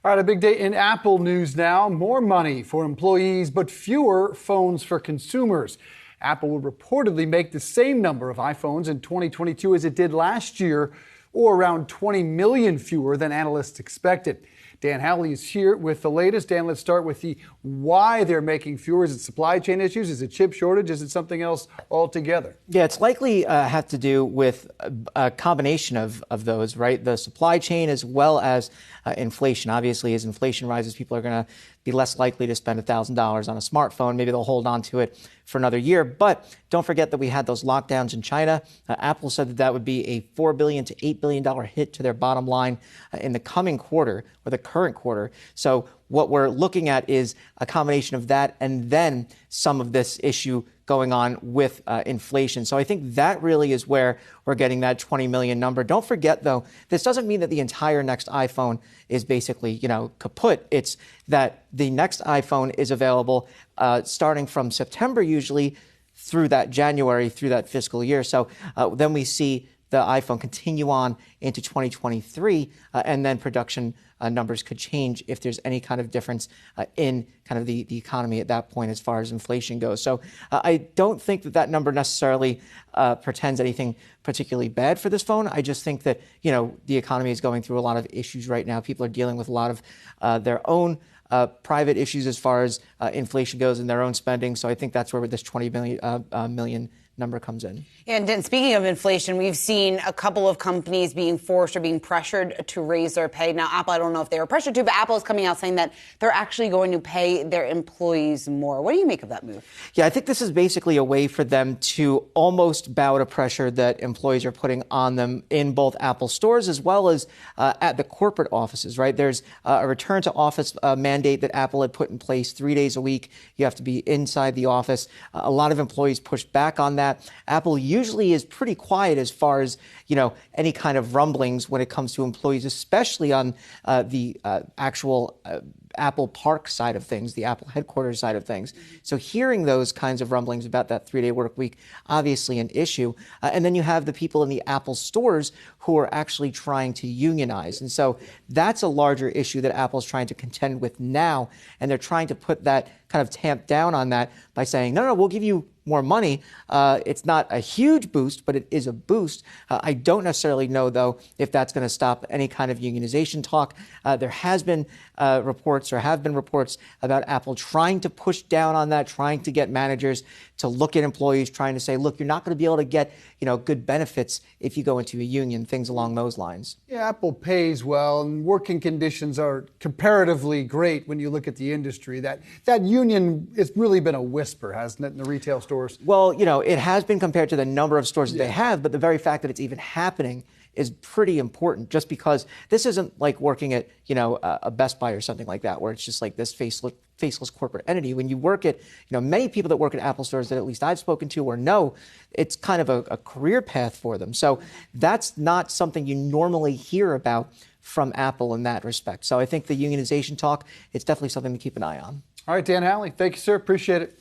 All right, a big day in Apple news now. More money for employees, but fewer phones for consumers. Apple will reportedly make the same number of iPhones in 2022 as it did last year, or around 20 million fewer than analysts expected. Dan Howley is here with the latest. Dan, let's start with the why they're making fewer. Is it supply chain issues? Is it chip shortage? Is it something else altogether? Yeah, it's likely have to do with a combination of those, right? The supply chain as well as inflation. Obviously, as inflation rises, people are going to be less likely to spend $1,000 on a smartphone. Maybe they'll hold on to it for another year. But don't forget that we had those lockdowns in China. Apple said that would be a $4 billion to $8 billion hit to their bottom line in the coming quarter, or the current quarter. So what we're looking at is a combination of that and then some of this issue going on with inflation. So I think that really is where we're getting that 20 million number. Don't forget, though, this doesn't mean that the entire next iPhone is basically, kaput. It's that the next iPhone is available starting from September, usually through that January, through that fiscal year. So then we see the iPhone continue on into 2023, and then production numbers could change if there's any kind of difference in kind of the economy at that point as far as inflation goes. So I don't think that number necessarily portends anything particularly bad for this phone. I just think that, the economy is going through a lot of issues right now. People are dealing with a lot of their own private issues as far as inflation goes in their own spending. So I think that's where this 20 million number comes in. And speaking of inflation, we've seen a couple of companies being forced or being pressured to raise their pay. Now, Apple, I don't know if they were pressured to, but Apple is coming out saying that they're actually going to pay their employees more. What do you make of that move? Yeah, I think this is basically a way for them to almost bow to pressure that employees are putting on them in both Apple stores as well as at the corporate offices, right? There's a return to office mandate that Apple had put in place 3 days a week. You have to be inside the office. A lot of employees pushed back on that. Apple usually is pretty quiet as far as, any kind of rumblings when it comes to employees, especially on the actual Apple Park side of things, the Apple headquarters side of things. So hearing those kinds of rumblings about that 3-day work week, obviously an issue. And then you have the people in the Apple stores who are actually trying to unionize. And so that's a larger issue that Apple's trying to contend with now. And they're trying to put that kind of tamp down on that by saying, no, we'll give you more money. It's not a huge boost, but it is a boost. I don't necessarily know, though, if that's going to stop any kind of unionization talk. There have been reports about Apple trying to push down on that, trying to get managers to look at employees, trying to say, look, you're not going to be able to get, good benefits if you go into a union, things along those lines. Yeah, Apple pays well, and working conditions are comparatively great when you look at the industry. That union, it's really been a whisper, hasn't it, in the retail stores? Well, it has been compared to the number of stores that they have, but the very fact that it's even happening is pretty important, just because this isn't like working at, a Best Buy or something like that, where it's just like this faceless corporate entity. When you work at, many people that work at Apple stores that at least I've spoken to or know, it's kind of a career path for them. So that's not something you normally hear about from Apple in that respect. So I think the unionization talk, it's definitely something to keep an eye on. All right, Dan Howley, thank you, sir. Appreciate it.